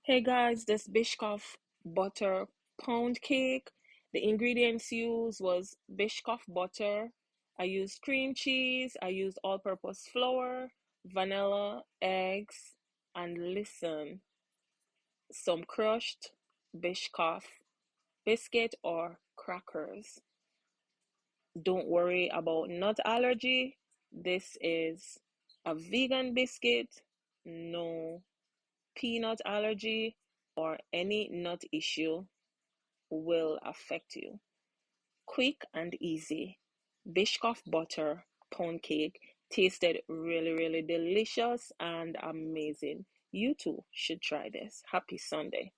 Hey guys, this Biscoff butter pound cake. The ingredients used was Biscoff butter. I used cream cheese. I used all-purpose flour, vanilla, eggs, and listen, some crushed Biscoff biscuit or crackers. Don't worry about nut allergy. This is a vegan biscuit. No peanut allergy or any nut issue will affect you. Quick and easy. Biscoff butter pound cake tasted really, really delicious and amazing. You too should try this. Happy Sunday.